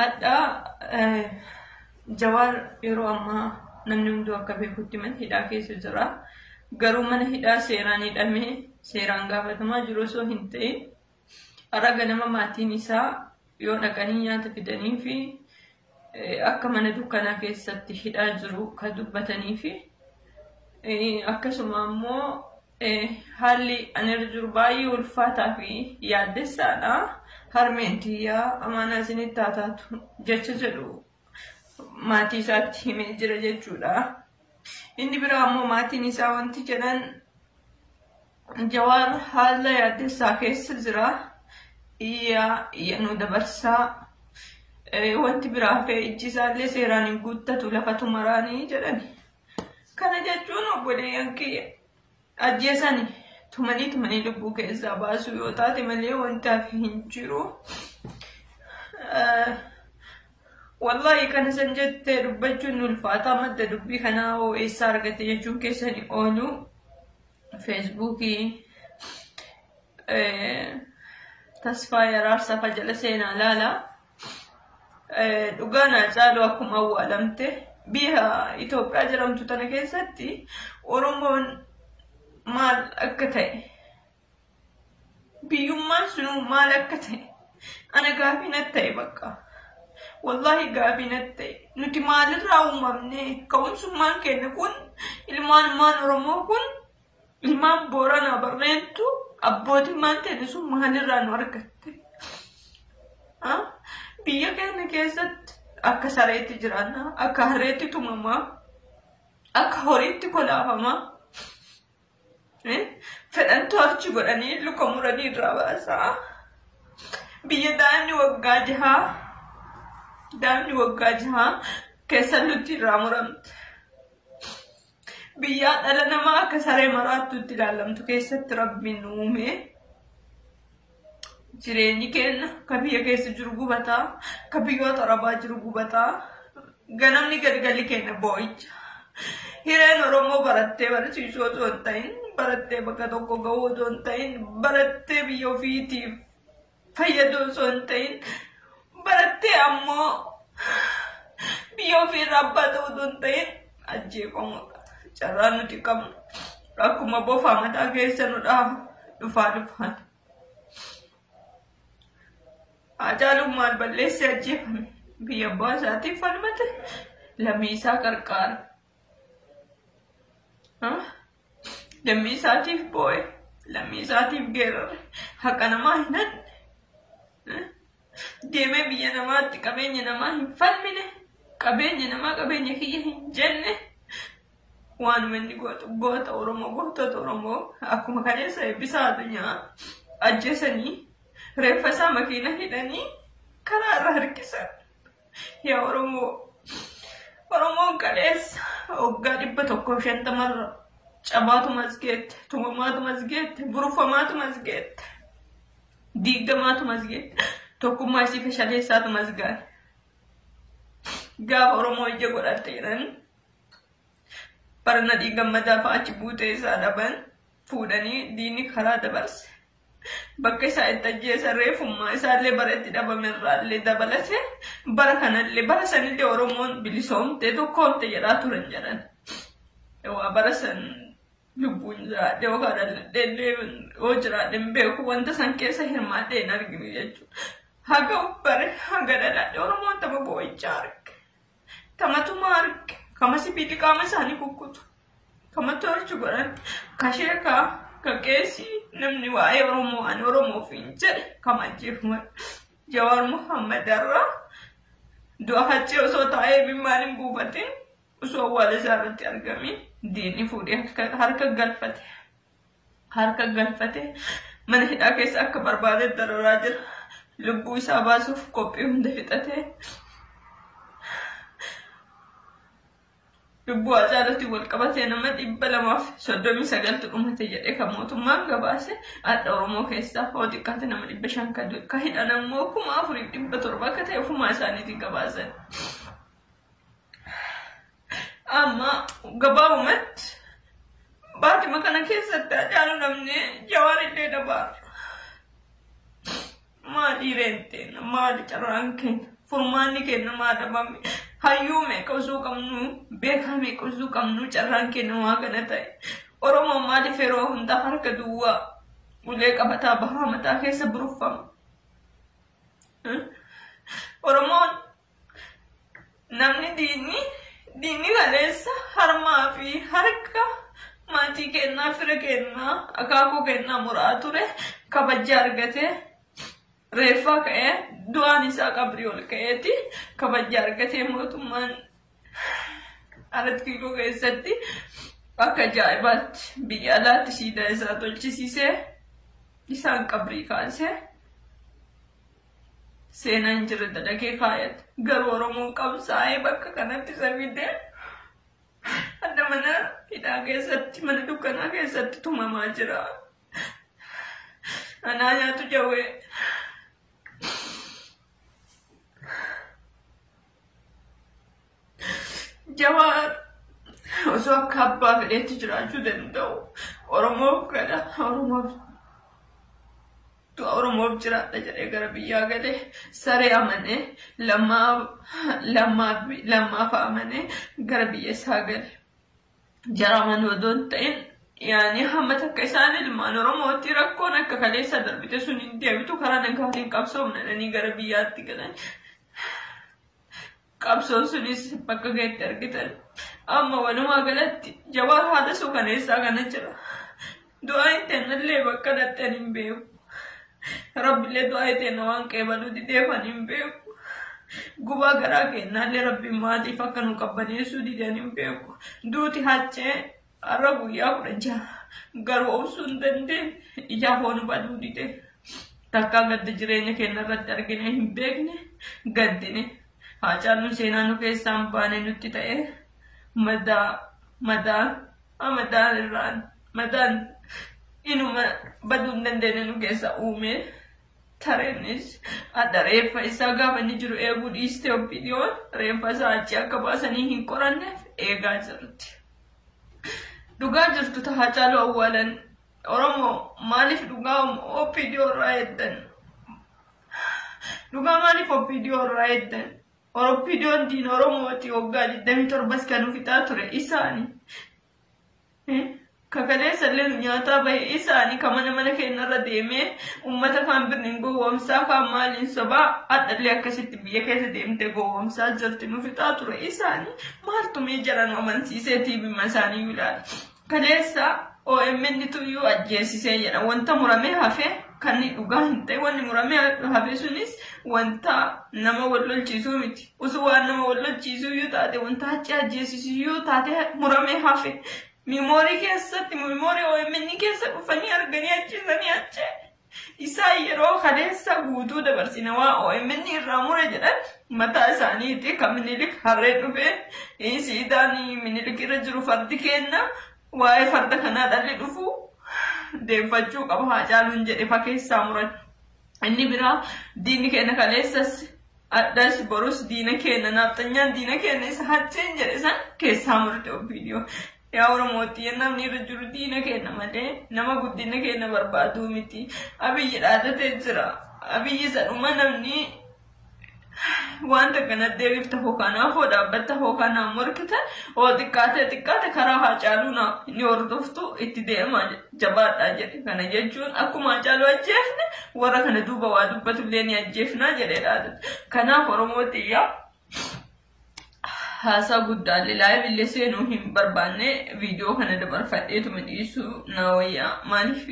Adda Jawar yeroo ammaa namni hunduu akka beekutti mana hidhaa keessa jira. Garuu mana hidhaa seeraan hidhamee seeraan gaafatamaa jiru osoo hin ta'in har'a ganama maatiin isaa yoo dhaqanii nyaata fidanii fi akka mana dukkanaa keessatti hidhaa jiru kan dubbatanii fi akkasuma immoo haalli ani irra jiru baay'ee ulfaataa fi yaaddessaadha. Harmeentiyyaa amaanaa isinitti haa taatu jecha jedhu maatii isaatti himee jira jechuudha. Inni biraa ammoo maatiin isaa wanti jedhan Jawaar haala yaaddessaa keessa jira. Iyyanuu dabarsaa wanti biraa hafee ijji isaallee seeraan hin guuttatu lafatu maraanii jedhani. Kana jechuun obboleeyyan kiyya ajjeesani tumanii lubbuu keessaa baasuu yoo taate malee wanti hafe hin jiru. Wallahi kana san jettee dubbachuun ulfaataa madda dubbii kanaa hoo eessaa argate jechuun keessanii oolu Feesbuukii Tasfaa Yaraarsaa jala seenaa laala. Dhugaan Haacaaluu akkuma awwaalamte biyya Itoophiyaa jedhamtu tana keessatti Oromoon maal akka ta'e biyyummaan sunuu maal akka ta'e ana gaafii natti ta'e bakka. Wallahi gaafii natti ta'e nuti maalirraa uumamne ka'umsummaan keenya kun ilmaan Oromoo kun ilmaan Booranaa Barreentu abbootimmaan ta'e sun maalirraa nu argatte? Biyya keenya keessatti akka sareetti jiraanna, akka harreetti tumamaa, akka horiitti kolaafamaa. Fedhantu achi godhanii luka muranii irraa baasaa. Biyya daa'imni waggaa jahaa keessa nutti irraa muramte. Biyya dhala namaa akka saree maraattuutti ilaalamtu keessatti Rabbiin uume. Jireenyi keenya ka biyya keessa jiru gubataa, ka biyyoota Arabaa jiru gubataa. Ganamni galgalli keenya boo'icha. Hireen Oromoo barattee barsiisuu osoo hin ta'in, barattee bakka tokko gahuu osoo hin ta'in, barattee biyya ofiitiif fayyaduu osoo hin ta'in, barattee ammoo biyya ofiirraa abbaa ta'uu osoo hin ta'in ajjeefamudha. Carraan nuti qabnu akkuma bofaa mataa keessa nu dhufaan. Haacaaluun maal balleessee ajjeefame? Biyya abbaa isaatiif falmate lammii isaa qarqaara. Lammii isaatiif boo'e, lammii isaatiif geerare, haqa namaa hin hanne. Deemee biyya namaatti qabeenya namaa hin falmine, qabeenya namaa qabeenya kiyya hin jenne. Waanuma inni goota Oromoo, gootota Oromoo akkuma kaleessa eebbisaa addunyaa ajjeesanii reeffa isaa makiina hidhanii karaa irra harkisan. Yaa Oromoon kaleessa waggaa 150 cabaatu masgeette, tumamaatu masgeette, burufamaatu masgeette, diigamaatu masgeette, tokkummaa isii fashaleessaatu masgaane. Gaafa Oromoo ija godhatte jedhan barna dhiigammadaa fa'a achi buutee isaa dhaban fuudhanii diinni karaa dabarse. Bakka isaa itti ajjeesan reeffummaa isaallee bara itti dhabamerraallee dabalate bara kanallee bara sanillee Oromoon bilisoomte tokkoomte jedhaa turan jedhan. Waa bara san lubbuun jiraadhe yookaan dhallee yoo jiraadhe hin beeku wanta san keessa hirmaadhee hin arginu jechuudha. Haga ubbare haga dhalaadhe Oromoon tapha boo'ichaa arge. Tamatuma arge. Kama sibiilli qaama isaanii kukkutu. Kama tolchu godhan kasheekaa kakeesii namni waa'ee Oromoo ani Oromoof hin jedhe kama ajjeefama. Jawaar Muhammad irraa du'a hachee osoo taa'ee bimmaan hin buufatin osoo awwaala isaa irratti argame diinni fuudhee harka galfate mana hidhaa keessa akka barbaade dararaa jira. Lubbuu isaa baasuuf qophii hunda fixate. Lubbuu Haacaaluutti wal qabatee nama 239 dhumate jedhee kan mootummaan gabaase adda Oromoo keessaa hoo xiqqaate nama 500 kan hidhan ammoo 4,700 akka ta'e ofumaa isaaniitiin gabaasan. Amma gabaabumatti baatima kana keessatti Haacaaluu namni Jawaar illee dabaara. Maali reenteen maali carraan keenya furmaanni kennamaa dhabame hayyuu meeqa osoo qabnu beekaa meeqa osoo qabnu carraan kennamaa kana ta'e Oromoon maaliif yeroo hundaa harka duwwaa ulee qabataa bahaa mataa keessa buruffama Oromoon namni diinni kaleessa harmaa fi harka maatii kennaa fira kennaa akaakuu kennaa muraa ture kabajja argatee reeffaa ka'ee du'aan isaa qabrii ol ka'eeti kabajja argatee mootummaan arat kiiloo keessatti akka ajaa'ibaatti biyya alaatti siidaa isaa tolchisiisee isaan qabrii kaasee seenaan jira dalagee kaayate garuu Oromoon qabsaa'ee bakka kanatti isa fidee adda mana hidhaa keessatti mana dukkanaa keessatti tumamaa jira. Anaa nyaatu jawwee Jawaar osoo akka abbaa fedheetti jiraachuu danda'u Oromoof jiraadha jedhee gara biyyaa galee saree amanee lammaaf amanee gara biyya isaa gale. Jaraman odoon ta'in yaani hamma takka isaan ilmaan Oromootti rakkoon akka kaleessa darbite sun hin deebitu karaa nagaatiin qabsoomnanii gara biyyaatti galan. Qabsoon sunis bakka geetti argitan. Amma walumaa galatti Jawaar haala suukaneessaa kana jira. Du'aa intennallee bakka dhattan hin beeku. Rabbilee du'aa iteenna waan qeebaluu dideefan hin beeku. Gubaa garaa kennaallee rabbiin maatiif akka nu qabbaneessuu didan hin beeku. Duuti hachee har'a guyyaa 16 garuu obsuu hin dandeenye ijaa foon baduu dide. Takkaa gadda jireenya keenya irratti argine hin beekne gaddine. Haacaaluu seenaa nu keessaan baane nutti ta'e madaan inuma baduu hin dandeenye nu keessa uume tareenis adda reeffa isaa gaafa inni jiru eeguu dhiiste opiniyoon reeffa isaa achi akka baasanii hin qoranneef eegaa jirti. Dhugaa jirtu ta Haacaaluu awwaalan Oromoo maaliif dhugaa opiniyoo irraa eeddan? Dhugaa maaliif opiniyoo irraa eeddan? Opiniyoon diin Oromooti waggaa 27 kan uffitaa ture isaanii. Kakaleessa illee nyaataa bahe isaanii kan mana keenya irra deemee uummata kaan birniin gowwoomsaa kaan maaliin sobaa adhallee akkasitti biyya keessa deemtee gowwoomsaa jirti uffitaa ture isaanii maaltumee jaran amansiisee tiibima isaanii ilaala. Kaleessa OMN tuyyuu ajjeesisee jedha wanta muramee hafee kan dhugaa hin ta'e wanni muramee hafee sunis wanta nama wallolchiisuu miti. Osoo waan nama wallolchiisuu yoo taate wanta achi ajjeesisuu yoo taate muramee hafee. Memorii keessatti memorii OMN keessa dhufanii arganii ajjeesanii achi. Isaan yeroo kaleessa guutuu dabarsina waa OMN irraa mure jedhan mataa isaaniitti kan Minilik harree dhufee siidaan Minilik irra jiru fardi kenna waa'ee farda kanaa dhalli dhufu deeffachuu qaba Haacaaluun jedhe fa keessaa muran. Inni biraa diinni keenya kaleessas addas borus diina keenya naaftanyaan diina keenya isa hacheen jedhe san keessaa murte OPDO. Yaa Oromootti namni irra jiru diina keenya malee nama guddina keenya barbaaduu miti. Abiyyi dhaadatee jira. Abiyyi sadhuma namni wanta kana deebifta hookanaa dhaabbatta hookanaa morkitan oo xiqqaate karaa Haacaaluu ni hordoftu itti deemaa jabaadhaa jedhe. Kana jechuun akkuma Haacaaluu ajjeefne warra kana duuba waa dubbatullee ni ajjeefnaa jedhee dhaadata. Kanaaf Oromootti yaa haasaa guddaalee laayif illee seenuu hin barbaanne viidiyoo kana dabarfadheetuma dhiisuu na wayyaa maaliif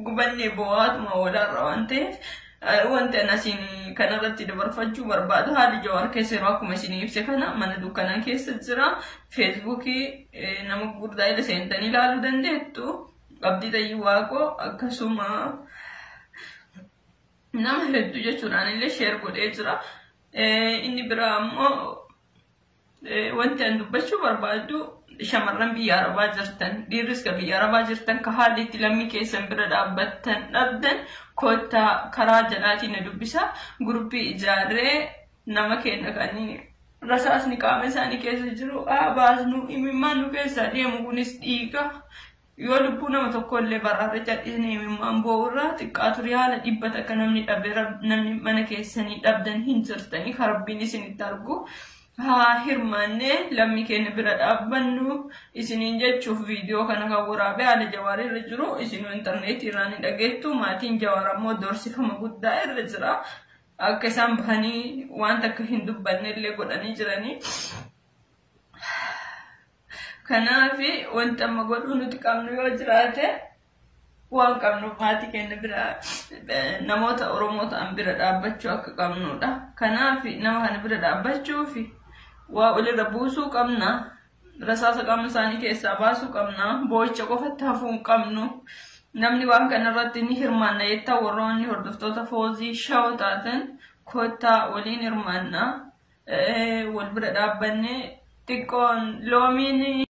gubannee bo'aatuma walaarra waan ta'eef wanti asiin kanarratti dabarfachuu barbaadu haalli Jawaar keessa yeroo akkuma isin ibse kana mana dukkanaa keessa jira. Feesbuukii nama gurguddaa ila seentanii ilaaluu dandeettu. Abdii Tayyii Waaqoo akkasuma nama hedduu jechuudhaan illee sheer godhee jira. Inni biraa ammoo wanti an dubbachuu barbaadu shamarran biyya Arabaa jirtan dhiirris ka biyya Arabaa jirtan ka haalli itti lammii keessan bira dhaabbattan dhabdan kottaa karaa jalaatiin dubbisa guruppii ijaarree nama keenya kan rasaasni qaama isaanii keessa jiru baasnu imimmaan nu keessaa deemu kunis dhiiga yoo lubbuu nama tokko illee baraarra jal'isnee imimmaan bo'urraa xiqqaatu riyaala dhibbata akka namni dhabee namni mana keessanii dhabdan hin jirtanii karabbiin isinitti argu haa hirmaannee lammii keenya bira dhaabbannu isiniin jechuuf viidiyoo kana kan waraabee haala Jawaar irra jiru isinuu intarneetii irraa ni dhageettu maatiin Jawaar ammoo doorsifama guddaa irra jira akka isaan bahanii waan akka hin dubbanne illee godhanii jiranii. Kanaafi wanta amma godhu nuti qabnu yoo jiraate waan qabnu maatii keenya bira namoota Oromoo ta'an bira dhaabbachuu akka qabnudha. Kanaafi nama kana bira dhaabbachuufi waa olirra buusuu qabna. Rasaasa qaama isaanii keessaa baasuu qabna. Boo'icha qofatti hafuu hin qabnu. Namni waan kanarratti ni hirmaanna jettaa warroonni hordoftoota Foozii Shawoo taatan kottaa waliin hirmaanna. Wal bira dhaabbanne xiqqoon loomiin